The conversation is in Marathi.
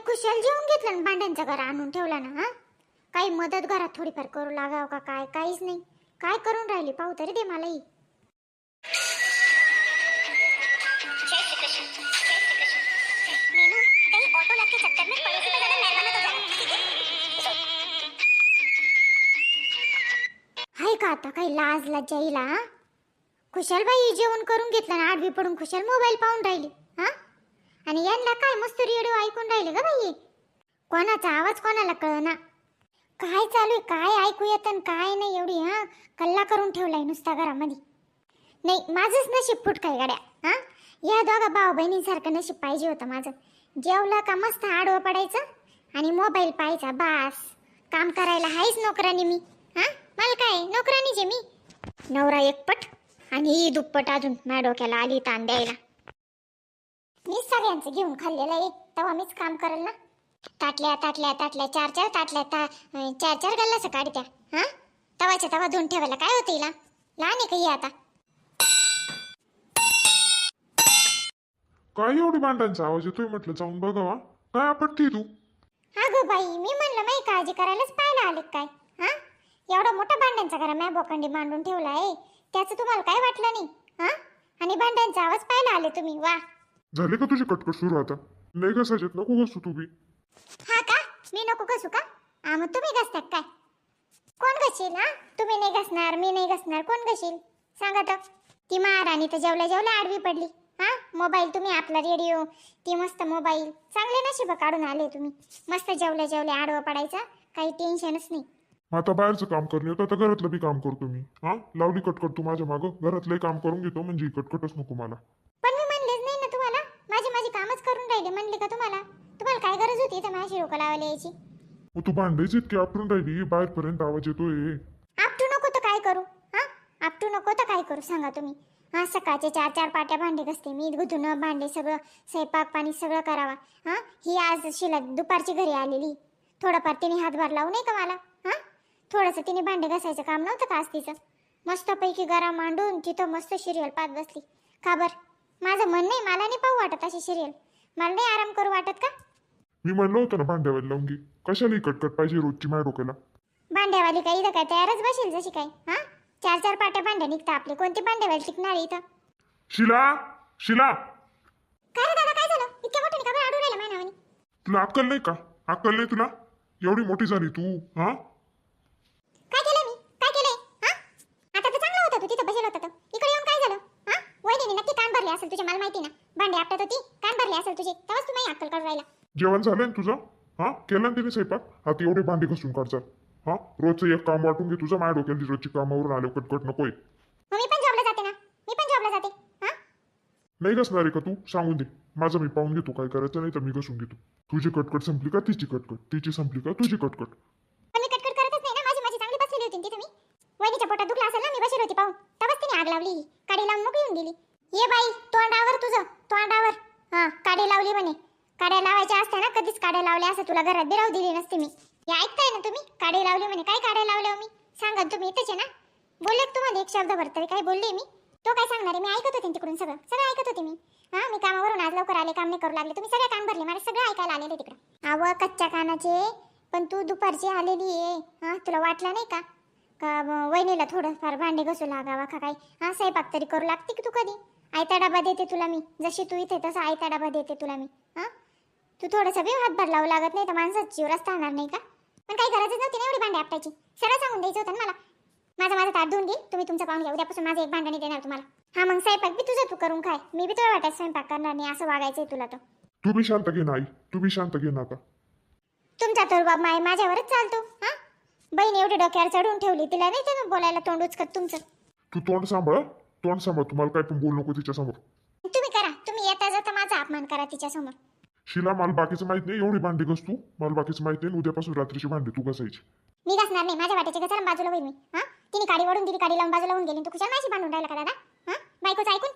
कुशल जेवून घेतलं ना, भांड्यांचं घर आणून ठेवला ना. हा, काही मदत घरात थोडीफार करू लागाव का काय? काहीच नाही. काय करून राहिली पाहू तरी दे मलाही. हाय का आता काही लाज लज्जा हिला? हा, खुशाल बाई जेवण करून घेतलं ना, आडवी पडून खुशाल मोबाईल पाहून राहिली. हा, आणि यांना काय मस्त रेडिओ ऐकून राहिले ग बाई. कोणाचा आवाज कोणाला कळना. काय चालू आहे, काय ऐकू येतं काय नाही. एवढी हा कल्ला करून ठेवलाय नुसता घरामध्ये. नाही, माझंच नशीब फुटकाय गाड्या. हा, या दोघा भाऊ बहिणींसारखं नशीब पाहिजे होतं माझं. जेवलं का मस्त आडवं पडायचं आणि मोबाईल पाहायचा बास. काम करायला हायच नोकरानी मी. हा, मला काय नोकरानीच आहे मी. नवरा एकपट आणि ही दुप्पट अजून माझ्या डोक्याला आली ताण द्यायला. मी सगळ्यांचं घेऊन खाल्लेलं आहे, तेव्हा मीच काम करेल ना. ताटल्या ताटल्या ताटल्या चार चार ताटल्या चार चार गल्लास काढत्या. हा, तवाच्या तवा धुवून ठेवायला काय होतं हिला? लहान आहे का ही आता? काय एवढी भांडांचा आवाज येतोय म्हटलं जाऊन बघावा. काय आपटती तू? अगं बाई, मी म्हणलं माही काळजी करायलाच पाहायला आले काय? हा, एवढा मोठा भांड्यांचा घरा मॅ बोखंडी मांडून ठेवला आहे, त्याचं तुम्हाला काय वाटलं नाही? हा, आणि भांड्यांचा आवाज पाहायला आले तुम्ही? वा. झाली का तुझी कटकट सुरू आता? नाही घसायच्यात नको घसू तू बी. हा का? मी नको घसू का? मग तुम्ही घसतात काय? कोण घशील? हा, तुम्ही नाही घसणार, मी नाही घसणार, कोण घशील सांगा तर? ती महाराणी तर जेवल्या जेवल्या आडवी पडली. हा, मोबाईल तुम्ही आपला रेडिओ, ती मस्त मोबाईल. चांगले नशीब काढून आले तुम्ही. मस्त जेवल्या जेवल्या आडवं पडायचं, काही टेन्शनच नाही. आता बाहेरचं काम करणे होतं, आता घरातलं बी काम करतो मी. हा, लावली कटकट तू माझ्या मागं. घरातलंही काम करून घेतो म्हणजे ही कटकटच नको मला. पण मी म्हणलेच नाही ना तुम्हाला. माझी कामच करून राहिले म्हणले का तुम्हाला? तुम्हाला काय गरज होती तर माझी डोकं लावायला यायची? मग तू भांडायची इतकी आपटून राहिली, बाहेरपर्यंत आवाज येतोय. आपटू नको तर काय करू? हा, आपटू नको तर काय करू सांगा तुम्ही? हा, सकाळचे चार चार पाट्या भांडे घसते मी, धुणं भांडे सगळं, स्वयंपाक पाणी सगळं करावा. हा, ही आज शिला दुपारची घरी आलेली, थोडंफार तिने हातभार लावू नाही का मला? हा, थोडंसं तिने भांडे घासायचं काम नव्हतं का आज तिचं? मस्तपैकी गरा मांडून तिथं मस्त सिरियल पाहत बसली. का बर? माझं मन नाही, मला नाही पाहू वाटत अशी सिरियल. मला नाही आराम करू वाटत का? मी म्हणलं होतं ना भांड्यावाली लावून घे. कशाला ही कटकट पाहिजे रोजची माझ्या डोक्याला? भांड्यावाली काही इथं काय तयारच बसेल जशी काय? हा, चार चार पाट्या भांड्या निघता आपले, कोणती भांड्यावाली टिकणार आहे इथं? शिला, शिला, काय रे दादा, काय झालं? इतक्या मोठ्याने का बरं आडू राहिला माझ्या नावाने? तुला अक्कल नाही का? अक्कल नाही तुला? एवढी मोठी झाली तू. हा, काय केलं मी? काय केलंय? हा, आता तर चांगलं होतं तू तिथं बसेल होता तर. इकडे येऊन काय झालं? हा, वहिनीने नक्की कान भरले असेल तुझ्या, मला माहिती ना. भांडे आपटत होती, कान भरले असेल तुझे, तेव्हाच तू माझी अक्कल काढून राहिला. जेवण झालं ना तुझं? हा, केलं ना तिने स्वयंपाक? आता एवढे भांडे घसून काढतात. हा, रोजचं एक काम वाटून घे तुझं. माझ्या डोक्याला रोजची कामावरून आले कटकट नकोय. मग मी पण जॉबला जाते ना, मी पण जॉबला जाते. हा, नाही घसणार आहे का तू? सांगून दे. माझं मी पाहून घेतो काय करायचं, नाही तर मी घसून घेतो. तुझी कटकट संपली का तिची कटकट? तिची संपली का तुझी कटकट? पण मी कटकट करतच नाही ना. माझी चांगली बसलेली होती तिथे मी. वहिनीच्या पोटात दुखला असेल ना, मी बसेल होती पाहून, तेव्हाच तिने आग लावली. काडी लावून मोकळी होऊन गेली. ये बाई, तोंडावर तुझं, तोंडावर. हा, काडी लावली म्हणे. काड्या लावायच्या असत्या ना, कधीच काड्या लावल्या असं तुला घरात बिराव दिली नसते मी. हे ऐकताय ना तुम्ही? काडी लावली म्हणे. काय काड्या लावल्या मी? सांगा तुम्ही, इथेच आहे ना. बोलले तुम्हाला एक शब्द भरतरी काय बोलले मी? तो काय सांगणार आहे? मी ऐकत होते तिकडून, सगळं सगळं ऐकत होते मी. हा, मी कामावरून आज लवकर आले, काम नाही करू लागले. तुम्ही सगळे कान भरले, मला सगळं ऐकायला आलेले तिकडं. आव कच्च्या कानाचे. पण तू दुपारची आलेली आहे. हा, तुला वाटलं नाही का वहिनीला थोडंफार भांडे घसू लागावा का काय? हा, स्वयंपाक तरी करू लागते की तू कधी? आयता डबा देते तुला मी, जशी तू इथे तसा आयता डबा देते तुला मी. हा, तू थोडंसं बी हातभार लावू लागत नाही तर माणसाचा जीव रस्ता होणार नाही का? पण काही गरजच नव्हती ना एवढी भांडे आपटायची. सरळ सांगून द्यायचं होतं ना मला. माझं ताट धुवून घे, तुम्ही तुमचं पाहून घ्या. उद्यापासून माझं एक भांडण देणार तुम्हाला. हा, मग स्वयंपाक बी तुझं तू करून खाय. मी बी तुला वाटत स्वयंपाक करणार नाही, असं वागायचंय तुला तर. तू बी शांत घे नाही, तू बी शांत घे ना आता. तुमचा तर बाब माय माझ्यावरच चालतो. हा, बहीण एवढी डोक्यावर चढून ठेवली, तिला नाही तुम्ही बोलायला तोंड उचकत तुमचं. तू तोंड सांभाळ, तोंड सांभाळ. तुम्हाला काय पण बोलू नको तिच्या समोर. तुम्ही करा, तुम्ही येता जाता माझा अपमान करा तिच्या समोर. शिला, मला बाकीचं माहित नाही. एवढी भांडी घस तू. मला बाकीचं माहित नाही. उद्यापासून रात्रीची भांडी तू घसायची. मी घासणार नाही. माझ्या वाट्याचे घसाला बाजूला होईल मी. हा, तिने काडी ओढून दिली, काडी लावून बाजूला होऊन गेली. तू खुशाल माझी भांडून राहिला का दादा? हा, बायकोचं ऐकून